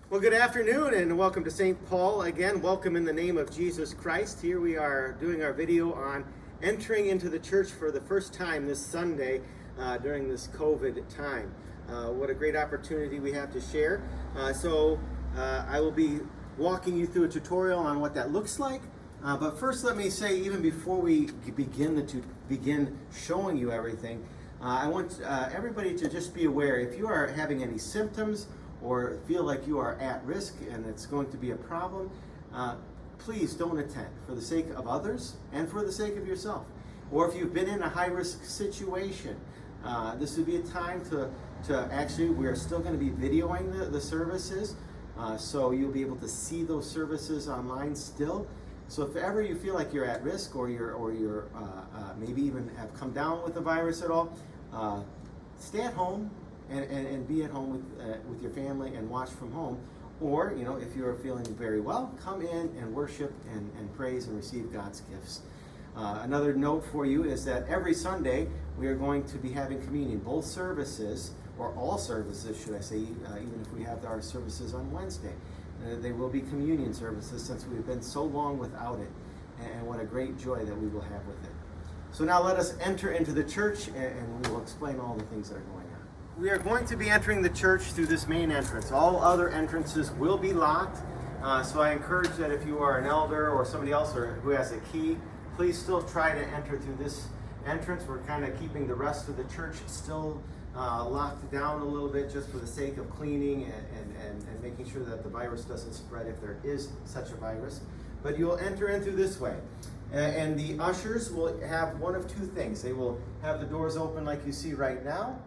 Well, good afternoon and welcome to St. Paul. Again, welcome in the name of Jesus Christ. Here we are doing our video on entering into the church for the first time this Sunday during this COVID time. What a great opportunity we have to share. I will be walking you through a tutorial on what that looks like. But first let me say, even before we begin showing you everything, I want everybody to just be aware if you are having any symptoms or feel like you are at risk and it's going to be a problem, please don't attend for the sake of others and for the sake of yourself. Or if you've been in a high-risk situation, this would be a time to actually, we're still going to be videoing the services, so you'll be able to see those services online still. So if ever you feel like you're at risk or you're maybe even have come down with the virus at all, stay at home and be at home with your family and watch from home. Or, if you're feeling very well, come in and worship and praise and receive God's gifts. Another note for you is that every Sunday we are going to be having communion. Both services, or all services should I say, even if we have our services on Wednesday, they will be communion services since we've been so long without it. And what a great joy that we will have with it. So now let us enter into the church and we will explain all the things that are going on. We are going to be entering the church through this main entrance. All other entrances will be locked, so I encourage that if you are an elder or somebody else who has a key, please still try to enter through this entrance. We're kind of keeping the rest of the church still locked down a little bit just for the sake of cleaning and making sure that the virus doesn't spread if there is such a virus. But you'll enter in through this way. And the ushers will have one of two things. They will have the doors open like you see right now,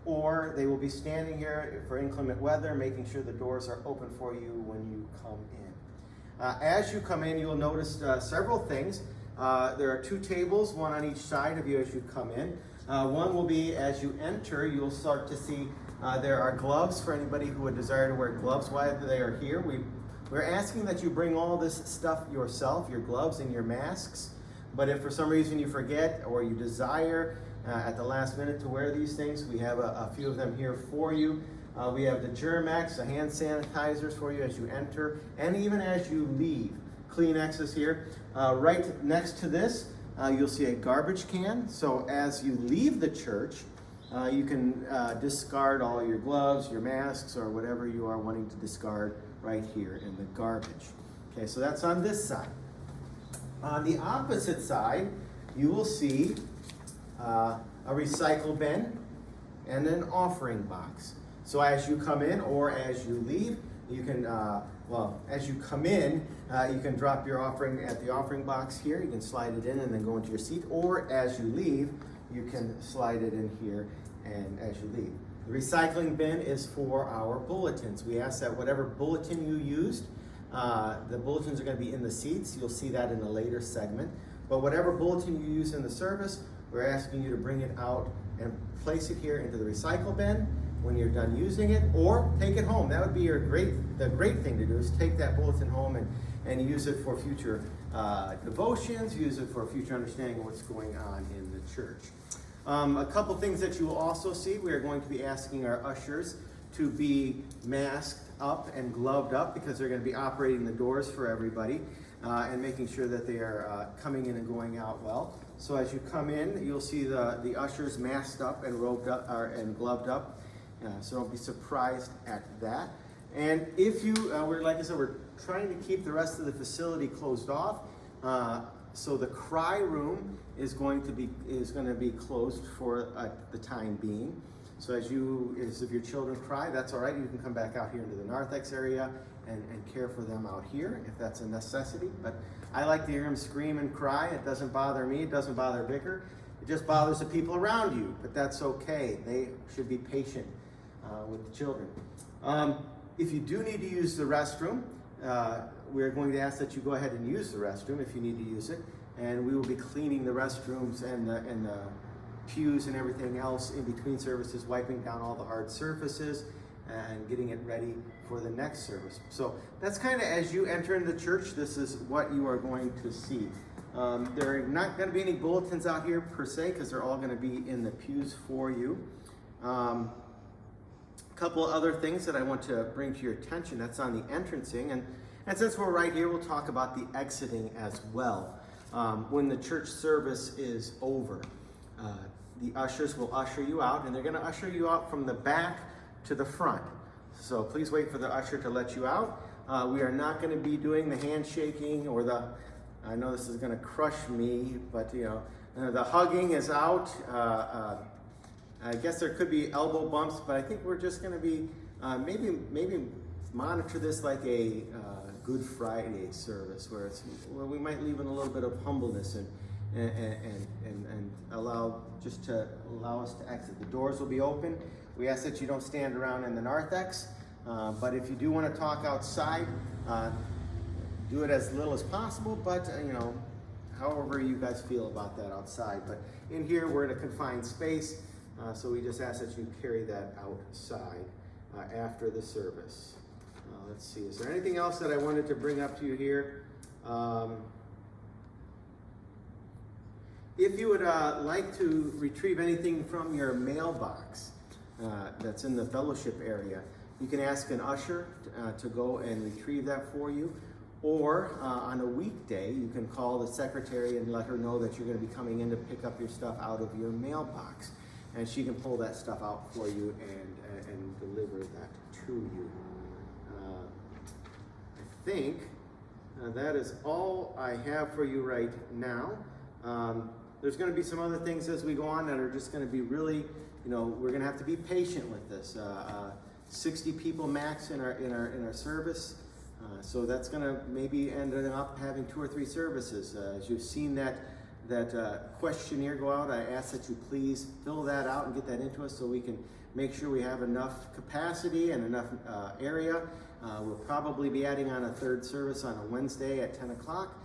or they will be standing here for inclement weather, making sure the doors are open for you when you come in. As you come in, you'll notice several things. There are two tables, one on each side of you as you come in. One will be as you enter, you'll start to see there are gloves for anybody who would desire to wear gloves while they are here. We're asking that you bring all this stuff yourself, your gloves and your masks. But if for some reason you forget or you desire at the last minute to wear these things, we have a few of them here for you. We have the Germex, the hand sanitizers for you as you enter and even as you leave. Kleenex is here. Right next to this, you'll see a garbage can. So as you leave the church, you can discard all your gloves, your masks, or whatever you are wanting to discard right here in the garbage. Okay, so that's on this side. On the opposite side, you will see a recycle bin and an offering box. So as you come in or as you leave, you can, as you come in, you can drop your offering at the offering box here. You can slide it in and then go into your seat. Or as you leave, you can slide it in here and as you leave. The recycling bin is for our bulletins. We ask that whatever bulletin you used, the bulletins are going to be in the seats. You'll see that in a later segment. But whatever bulletin you use in the service, we're asking you to bring it out and place it here into the recycle bin when you're done using it, or take it home. That would be the great thing to do, is take that bulletin home and use it for future devotions, use it for future understanding of what's going on in the church. A couple things that you will also see, we are going to be asking our ushers to be masked up and gloved up because they're going to be operating the doors for everybody and making sure that they are coming in and going out well. So as you come in, you'll see the ushers masked up and robed up and gloved up. So don't be surprised at that. And if you, like I said, we're trying to keep the rest of the facility closed off. So the cry room is going to be closed for the time being. So as if your children cry, that's all right. You can come back out here into the narthex area and care for them out here if that's a necessity. But I like to hear them scream and cry. It doesn't bother me. It doesn't bother Vicar. It just bothers the people around you. But that's okay. They should be patient with the children. If you do need to use the restroom, we're going to ask that you go ahead and use the restroom if you need to use it. And we will be cleaning the restrooms and the pews and everything else in between services, wiping down all the hard surfaces and getting it ready for the next service. So that's kind of, as you enter into the church, this is what you are going to see. There are not going to be any bulletins out here per se because they're all going to be in the pews for you. A couple of other things that I want to bring to your attention. That's on the entrancing, and since we're right here, we'll talk about the exiting as well. When the church service is over, the ushers will usher you out, and they're going to usher you out from the back to the front. So please wait for the usher to let you out. We are not going to be doing the handshaking or I know this is going to crush me, but the hugging is out. I guess there could be elbow bumps, but I think we're just going to be maybe monitor this like a Good Friday service, where we might leave in a little bit of humbleness and allow us to exit. The doors will be open. We ask that you don't stand around in the narthex, but if you do want to talk outside, do it as little as possible, but however you guys feel about that outside. But in here, we're in a confined space, so we just ask that you carry that outside after the service. Let's see, is there anything else that I wanted to bring up to you here? If you would like to retrieve anything from your mailbox that's in the fellowship area, you can ask an usher to go and retrieve that for you. Or on a weekday, you can call the secretary and let her know that you're going to be coming in to pick up your stuff out of your mailbox. And she can pull that stuff out for you and deliver that to you. I think that is all I have for you right now. There's going to be some other things as we go on that are just going to be really, we're going to have to be patient with this. 60 people max in our service, so that's going to maybe end up having 2 or 3 services. As you've seen that questionnaire go out, I ask that you please fill that out and get that into us so we can make sure we have enough capacity and enough area. We'll probably be adding on a 3rd service on a Wednesday at 10 o'clock.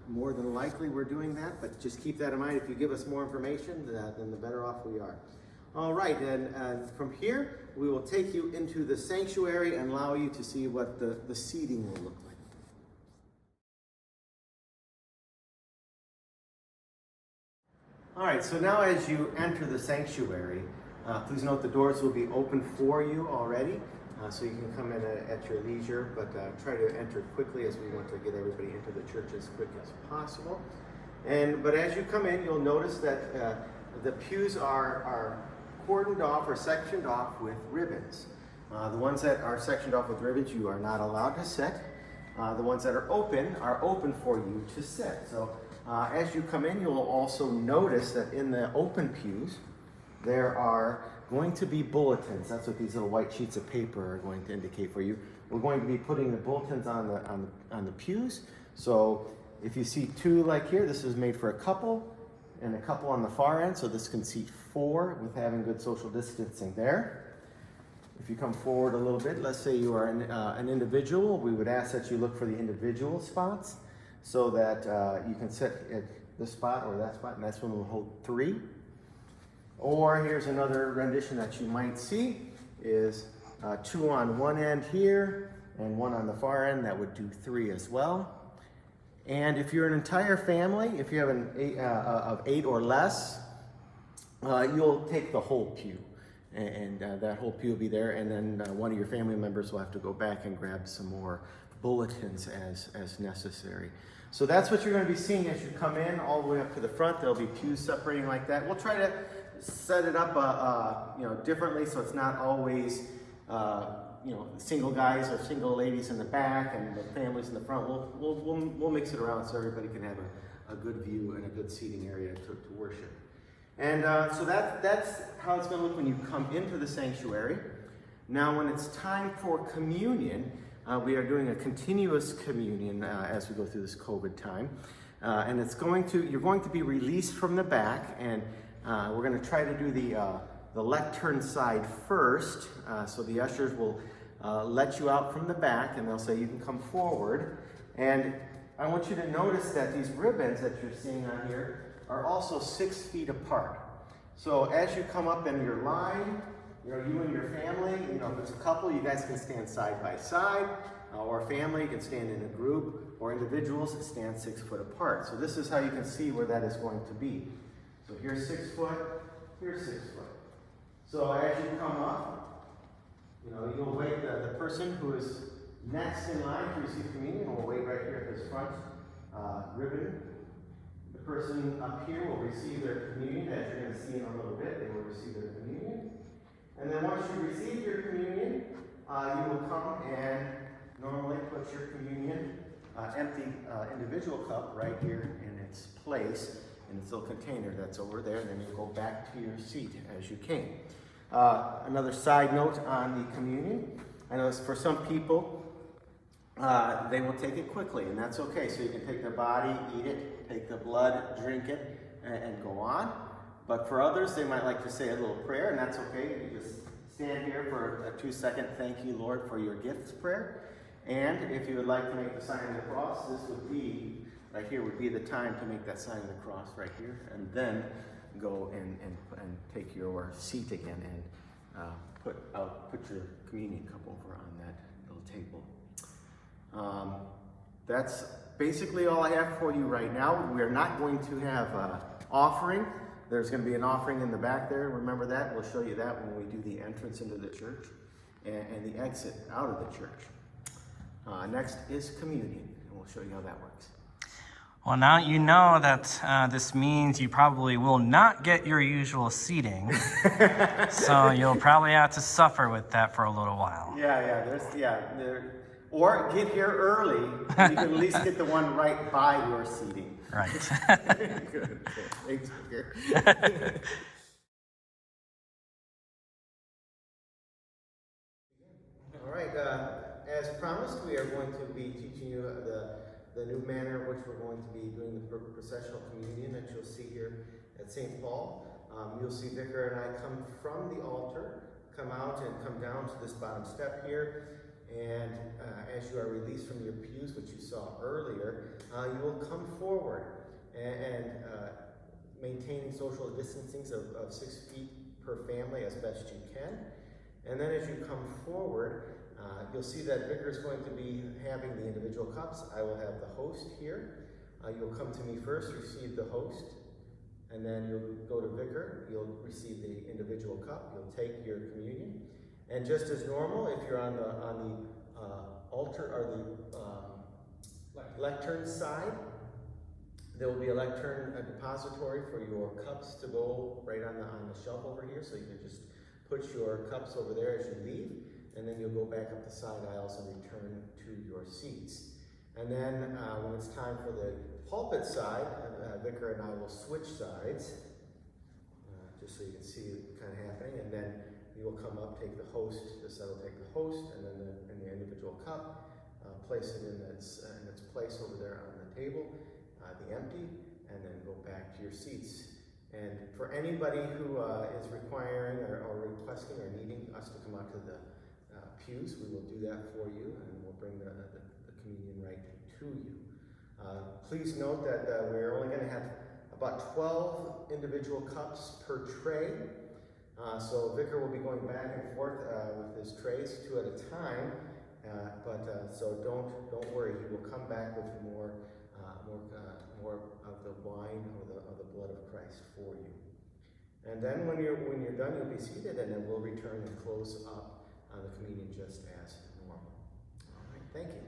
More than likely we're doing that, but just keep that in mind. If you give us more information, then the better off we are. All right, and from here, we will take you into the sanctuary and allow you to see what the seating will look like. All right, so now as you enter the sanctuary, please note the doors will be open for you already, so you can come in at your leisure, but try to enter quickly as we want to get everybody into the church as quick as possible. But as you come in, you'll notice that the pews are cordoned off or sectioned off with ribbons. The ones that are sectioned off with ribbons, you are not allowed to sit. The ones that are open for you to sit. So as you come in, you'll also notice that in the open pews, there are going to be bulletins. That's what these little white sheets of paper are going to indicate for you. We're going to be putting the bulletins on the pews. So if you see 2 like here, this is made for a couple, and a couple on the far end, so this can seat 4 with having good social distancing there. If you come forward a little bit, let's say you are an individual, we would ask that you look for the individual spots so that you can sit at this spot or that spot, and that's when we'll hold 3. Or here's another rendition that you might see is 2 on one end here and 1 on the far end. That would do 3 as well. And if you're an entire family, if you have of 8 or less, you'll take the whole pew, and that whole pew will be there. And then one of your family members will have to go back and grab some more bulletins as necessary. So that's what you're going to be seeing as you come in all the way up to the front. There'll be pews separating like that. We'll try to set it up differently, so it's not always single guys or single ladies in the back and the families in the front. We'll mix it around so everybody can have a good view and a good seating area to worship. And so that's how it's going to look when you come into the sanctuary. Now when it's time for communion, we are doing a continuous communion as we go through this COVID time. And you're going to be released from the back, and we're going to try to do the lectern side first. So the ushers will let you out from the back, and they'll say you can come forward. And I want you to notice that these ribbons that you're seeing on here are also 6 feet apart. So as you come up in your line, you and your family, if it's a couple, you guys can stand side by side, or a family, you can stand in a group, or individuals stand 6 foot apart. So this is how you can see where that is going to be. So here's 6 foot, here's 6 foot. So as you come up, you'll wait, the person who is next in line to receive communion will wait right here at this front ribbon. The person up here will receive their communion, as you're going to see in a little bit. They will receive their communion. And then once you receive your communion, you will come and normally put your communion empty individual cup right here in its place, in its little container that's over there, and then you go back to your seat as you came. Another side note on the communion, I know for some people, they will take it quickly, and that's okay. So you can take the body, eat it, take the blood, drink it, and go on. But for others, they might like to say a little prayer, and that's okay. You just stand here for a 2-second thank you, Lord, for your gifts prayer. And if you would like to make the sign of the cross, this would be, right here would be the time to make that sign of the cross right here. And then go and take your seat again and put your communion cup over on that little table. That's basically all I have for you right now. We're not going to have offering. There's going to be an offering in the back there. Remember that. We'll show you that when we do the entrance into the church and the exit out of the church. Next is communion, and we'll show you how that works. Well, now you know that this means you probably will not get your usual seating, so you'll probably have to suffer with that for a little while. Or get here early, and you can at least get the one right by your seating. Right. Good. Thanks, Vicar. All right. As promised, we are going to be teaching you the new manner in which we're going to be doing the processional communion that you'll see here at St. Paul. You'll see Vicar and I come from the altar, come out and come down to this bottom step here. And as you are released from your pews, which you saw earlier, you will come forward and maintaining social distancing of 6 feet per family as best you can. And then as you come forward, you'll see that Vicar is going to be having the individual cups. I will have the host here. You'll come to me first, receive the host, and then you'll go to Vicar. You'll receive the individual cup. You'll take your communion. And just as normal, if you're on the altar or the lectern side, there will be a lectern depository for your cups to go right on the shelf over here. So you can just put your cups over there as you leave, and then you'll go back up the side aisles and return to your seats. And then when it's time for the pulpit side, Vicar and I will switch sides, just so you can see it kind of happening. And then you will come up, take the host, this side will take the host, and then in the individual cup, place it in its place over there on the table, the empty, and then go back to your seats. And for anybody who is requiring or requesting or needing us to come out to the pews, we will do that for you, and we'll bring the communion right to you. Please note that we're only going to have about 12 individual cups per tray. So Vicar will be going back and forth with his trays 2 at a time, so don't worry. He will come back with more of the wine or the blood of Christ for you. And then when you're done, you'll be seated, and then we'll return and close up on the communion just as normal. All right, thank you.